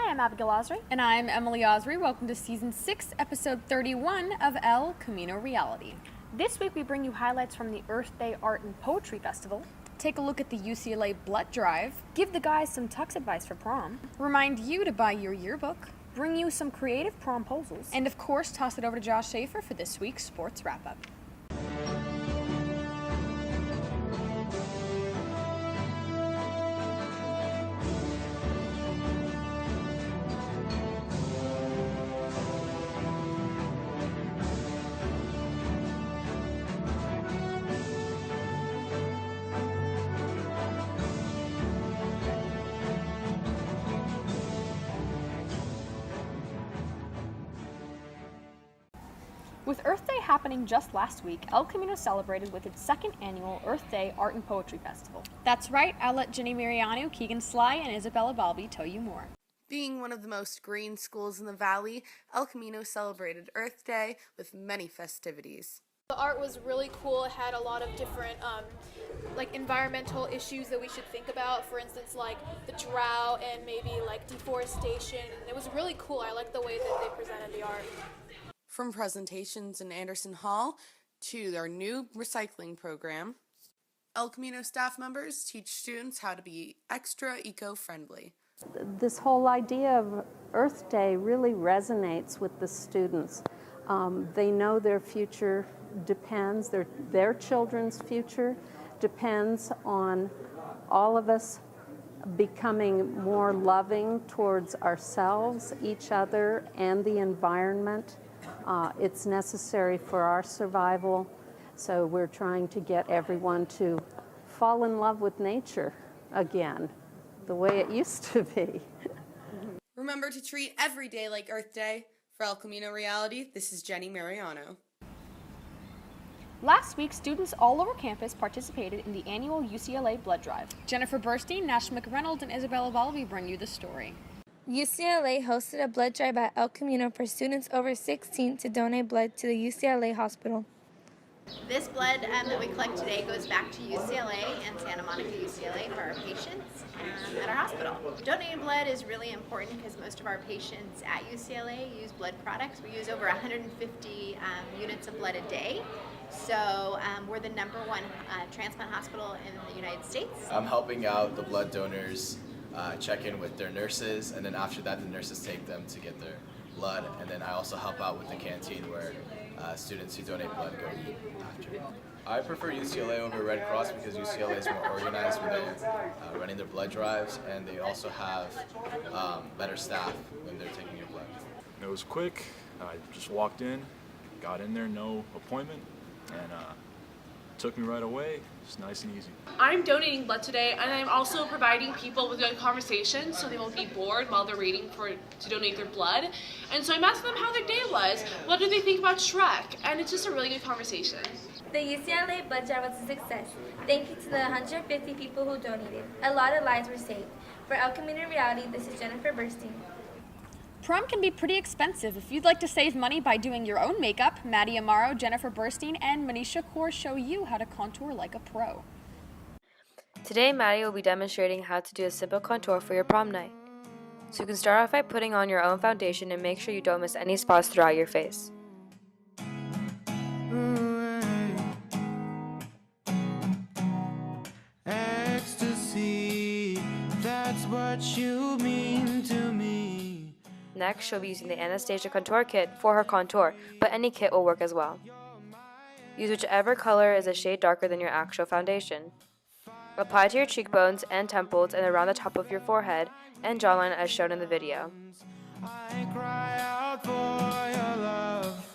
Hi, I'm Abigail Osry. And I'm Emily Osry. Welcome to Season 6, Episode 31 of El Camino Reality. This week we bring you highlights from the Earth Day Art and Poetry Festival, Take a look at the UCLA Blood Drive, give the guys some tux advice for prom, remind you to buy your yearbook, bring you some creative prom-posals, and of course toss it over to Josh Schaefer for this week's sports wrap-up. With Earth Day happening just last week, El Camino celebrated with its second annual Earth Day Art and Poetry Festival. That's right, I'll let Jenny Mariano, Keegan Sly, and Isabella Balby tell you more. Being one of the most green schools in the valley, El Camino celebrated Earth Day with many festivities. The art was really cool. It had a lot of different environmental issues that we should think about. For instance, like the drought and maybe like deforestation. And it was really cool. I like the way that they presented the art. From presentations in Anderson Hall to their new recycling program, El Camino staff members teach students how to be extra eco-friendly. This whole idea of Earth Day really resonates with the students. They know their future depends, their children's future depends on all of us becoming more loving towards ourselves, each other, and the environment. It's necessary for our survival, so we're trying to get everyone to fall in love with nature again, the way it used to be. Remember to treat every day like Earth Day. For El Camino Reality, this is Jenny Mariano. Last week, students all over campus participated in the annual UCLA Blood Drive. Jennifer Burstein, Nash McReynolds, and Isabella Balby bring you the story. UCLA hosted a blood drive at El Camino for students over 16 to donate blood to the UCLA hospital. This blood that we collect today goes back to UCLA and Santa Monica UCLA for our patients at our hospital. Donating blood is really important because most of our patients at UCLA use blood products. We use over 150 units of blood a day. So we're the #1 transplant hospital in the United States. I'm helping out the blood donors check in with their nurses, and then after that the nurses take them to get their blood, and then I also help out with the canteen where students who donate blood go eat after. I prefer UCLA over Red Cross because UCLA is more organized when they're running their blood drives, and they also have better staff when they're taking your blood. It was quick. I just walked in, got in there, no appointment, and took me right away. It's nice and easy. I'm donating blood today, and I'm also providing people with good conversations so they won't be bored while they're waiting to donate their blood. And so I'm asking them how their day was, what do they think about Shrek, and it's just a really good conversation. The UCLA blood drive was a success. Thank you to the 150 people who donated. A lot of lives were saved. For El Camino Reality, this is Jennifer Burstein. Prom can be pretty expensive. If you'd like to save money by doing your own makeup, Maddie Amaro, Jennifer Burstein, and Manisha Kaur show you how to contour like a pro. Today, Maddie will be demonstrating how to do a simple contour for your prom night. So you can start off by putting on your own foundation and make sure you don't miss any spots throughout your face. Ecstasy, that's what you mean to me. Next, she'll be using the Anastasia Contour Kit for her contour, but any kit will work as well. Use whichever color is a shade darker than your actual foundation. Apply to your cheekbones and temples and around the top of your forehead and jawline as shown in the video. I cry out for your love.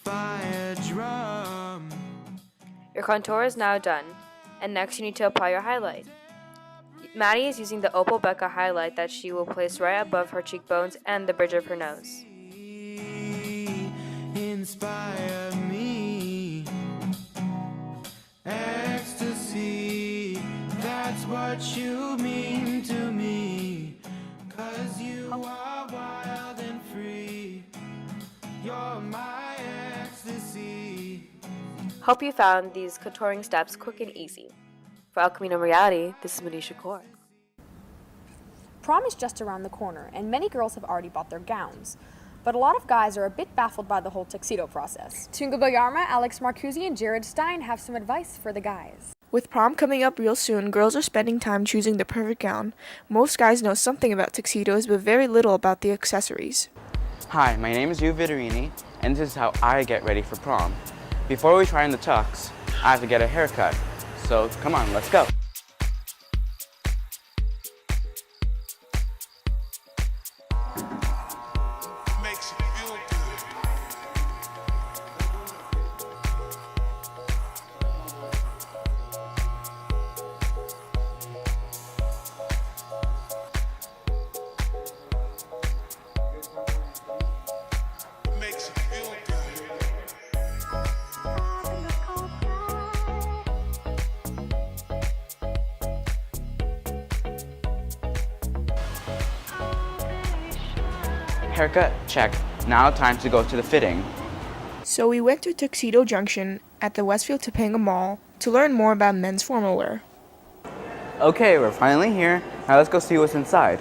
Fire drum. Your contour is now done, and next you need to apply your highlight. Maddie is using the Opal Becca highlight that she will place right above her cheekbones and the bridge of her nose. Inspire me. Ecstasy, that's what you mean to me. 'Cause you are wild and free. You're my ecstasy. Hope you found these contouring steps quick and easy. For El Camino Reality, this is Manisha Kaur. Prom is just around the corner, and many girls have already bought their gowns. But a lot of guys are a bit baffled by the whole tuxedo process. Tunga Boyarma, Alex Marcuzzi, and Jared Stein have some advice for the guys. With prom coming up real soon, girls are spending time choosing the perfect gown. Most guys know something about tuxedos, but very little about the accessories. Hi, my name is Yu Viterini, and this is how I get ready for prom. Before we try on the tux, I have to get a haircut. So come on, let's go. Haircut, check. Now time to go to the fitting. So we went to Tuxedo Junction at the Westfield Topanga Mall to learn more about men's formal wear. Okay, we're finally here. Now let's go see what's inside.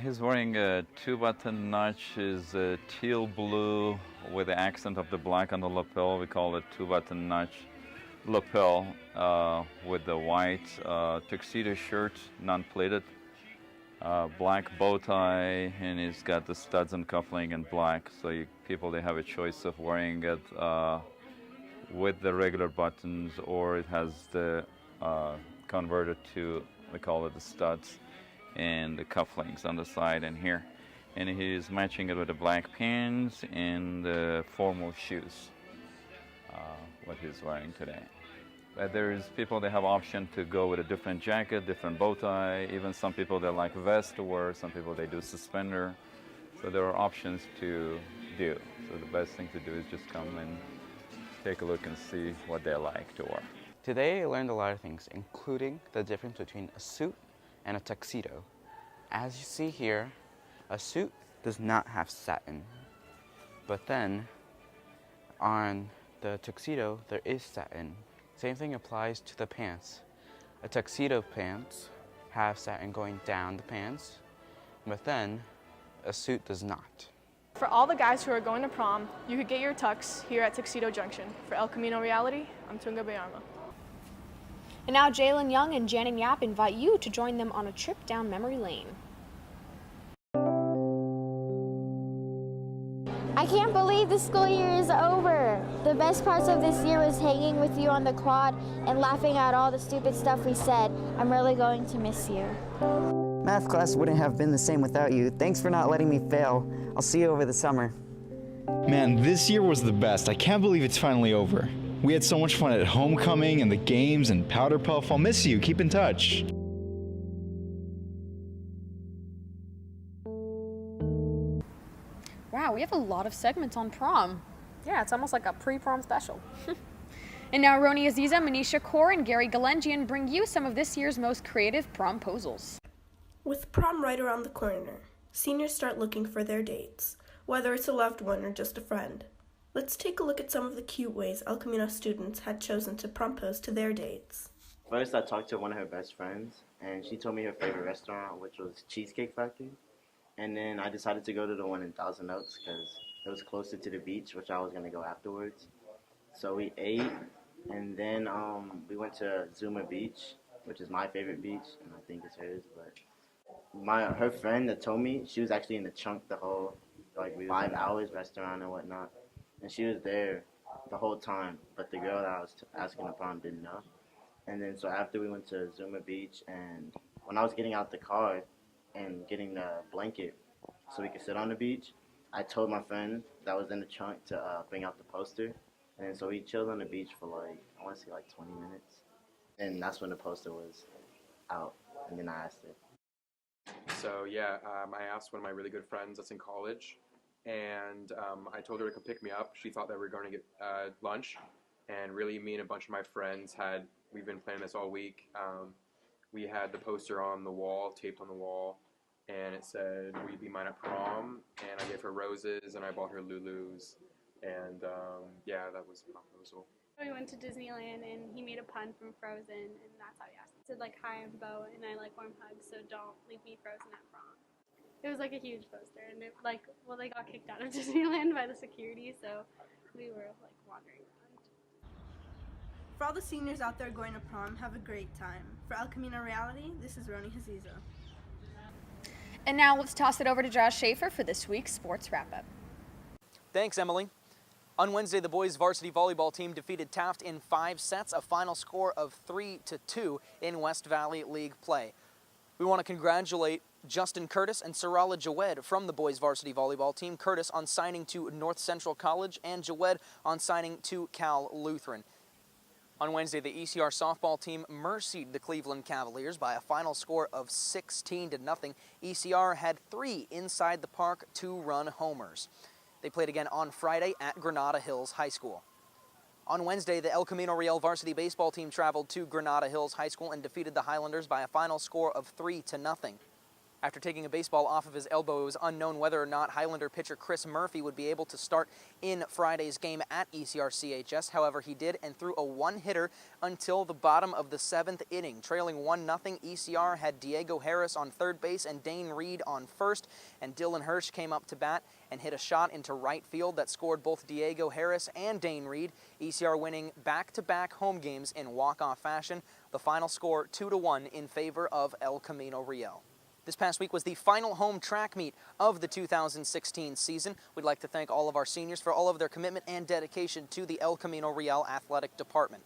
He's wearing a two-button notch, is teal blue with the accent of the black on the lapel. We call it two-button notch lapel with the white tuxedo shirt, non-pleated, black bow tie, and he's got the studs and cuffling in black. So people, they have a choice of wearing it with the regular buttons, or it has the converted to, we call it the studs, and the cufflinks on the side and here. And he's matching it with the black pants and the formal shoes, what he's wearing today. But there's people that have option to go with a different jacket, different bow tie, even some people that like vest to wear, some people they do suspender. So there are options to do. So the best thing to do is just come and take a look and see what they like to wear. Today I learned a lot of things, including the difference between a suit and a tuxedo. As you see here, a suit does not have satin, but then on the tuxedo there is satin. Same thing applies to the pants. A tuxedo pants have satin going down the pants, but then a suit does not. For all the guys who are going to prom, you could get your tux here at Tuxedo Junction. For El Camino Reality, I'm Tunga Bayarma. And now Jalen Young and Janin Yap invite you to join them on a trip down memory lane. I can't believe the school year is over. The best parts of this year was hanging with you on the quad and laughing at all the stupid stuff we said. I'm really going to miss you. Math class wouldn't have been the same without you. Thanks for not letting me fail. I'll see you over the summer. Man, this year was the best. I can't believe it's finally over. We had so much fun at homecoming and the games and powder puff. I'll miss you. Keep in touch. Wow, we have a lot of segments on prom. Yeah, it's almost like a pre-prom special. And now Roni Aziza, Manisha Kaur, and Gary Galengian bring you some of this year's most creative prom-posals. With prom right around the corner, seniors start looking for their dates, whether it's a loved one or just a friend. Let's take a look at some of the cute ways El Camino students had chosen to propose to their dates. First, I talked to one of her best friends, and she told me her favorite restaurant, which was Cheesecake Factory. And then I decided to go to the one in Thousand Oaks because it was closer to the beach, which I was going to go afterwards. So we ate, and then we went to Zuma Beach, which is my favorite beach, and I think it's hers. But her friend that told me, she was actually in the trunk the whole, 5 hours restaurant and whatnot. And she was there the whole time, but the girl that I was asking to prom didn't know. And then so after we went to Zuma Beach, and when I was getting out the car and getting the blanket so we could sit on the beach, I told my friend that was in the trunk to bring out the poster. And then so we chilled on the beach for I want to say 20 minutes. And that's when the poster was out, and then I asked her. So yeah, I asked one of my really good friends that's in college and I told her to come pick me up. She thought that we were going to get lunch, and really me and a bunch of my friends we've been planning this all week. We had the poster on the wall, taped on the wall, and it said, "Will you be mine at prom?" And I gave her roses, and I bought her Lulus, and yeah, that was the proposal. We went to Disneyland, and he made a pun from Frozen, and that's how he asked me. He said, like, "Hi, I'm Bo, and I like warm hugs, so don't leave me frozen at prom." It was like a huge poster, and it, they got kicked out of Disneyland by the security, so we were like wandering around. For all the seniors out there going to prom, have a great time. For El Camino Reality, this is Roni Haziza. And now let's toss it over to Josh Schaefer for this week's sports wrap-up. Thanks, Emily. On Wednesday, the boys varsity volleyball team defeated Taft in 5 sets, a final score of 3-2 in West Valley League play. We want to congratulate Justin Curtis and Sarala Jawed from the boys varsity volleyball team. Curtis on signing to North Central College and Jawed on signing to Cal Lutheran. On Wednesday, the ECR softball team mercied the Cleveland Cavaliers by a final score of 16-0. ECR had 3 inside the park 2-run homers. They played again on Friday at Granada Hills High School. On Wednesday, the El Camino Real varsity baseball team traveled to Granada Hills High School and defeated the Highlanders by a final score of 3-0. After taking a baseball off of his elbow, it was unknown whether or not Highlander pitcher Chris Murphy would be able to start in Friday's game at ECR-CHS. However, he did and threw a one-hitter until the bottom of the 7th inning. Trailing 1-0, ECR had Diego Harris on third base and Dane Reed on first, and Dylan Hirsch came up to bat and hit a shot into right field that scored both Diego Harris and Dane Reed. ECR winning back-to-back home games in walk-off fashion. The final score 2-1 in favor of El Camino Real. This past week was the final home track meet of the 2016 season. We'd like to thank all of our seniors for all of their commitment and dedication to the El Camino Real Athletic Department.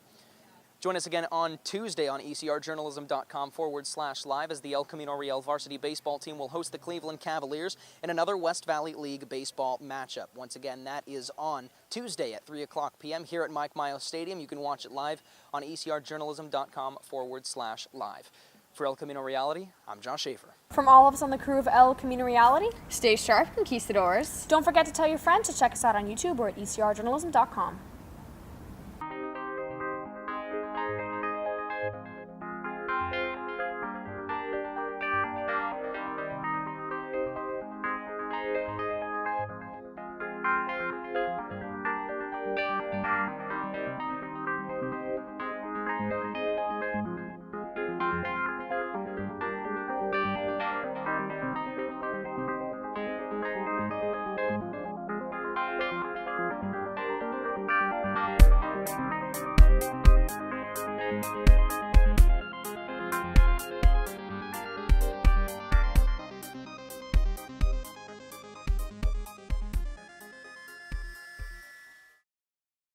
Join us again on Tuesday on ecrjournalism.com/live as the El Camino Real varsity baseball team will host the Cleveland Cavaliers in another West Valley League baseball matchup. Once again, that is on Tuesday at 3 o'clock p.m. here at Mike Miles Stadium. You can watch it live on ecrjournalism.com/live. For El Camino Reality, I'm Josh Schaefer. From all of us on the crew of El Camino Reality, stay sharp, conquistadors. Don't forget to tell your friends to check us out on YouTube or at ecrjournalism.com.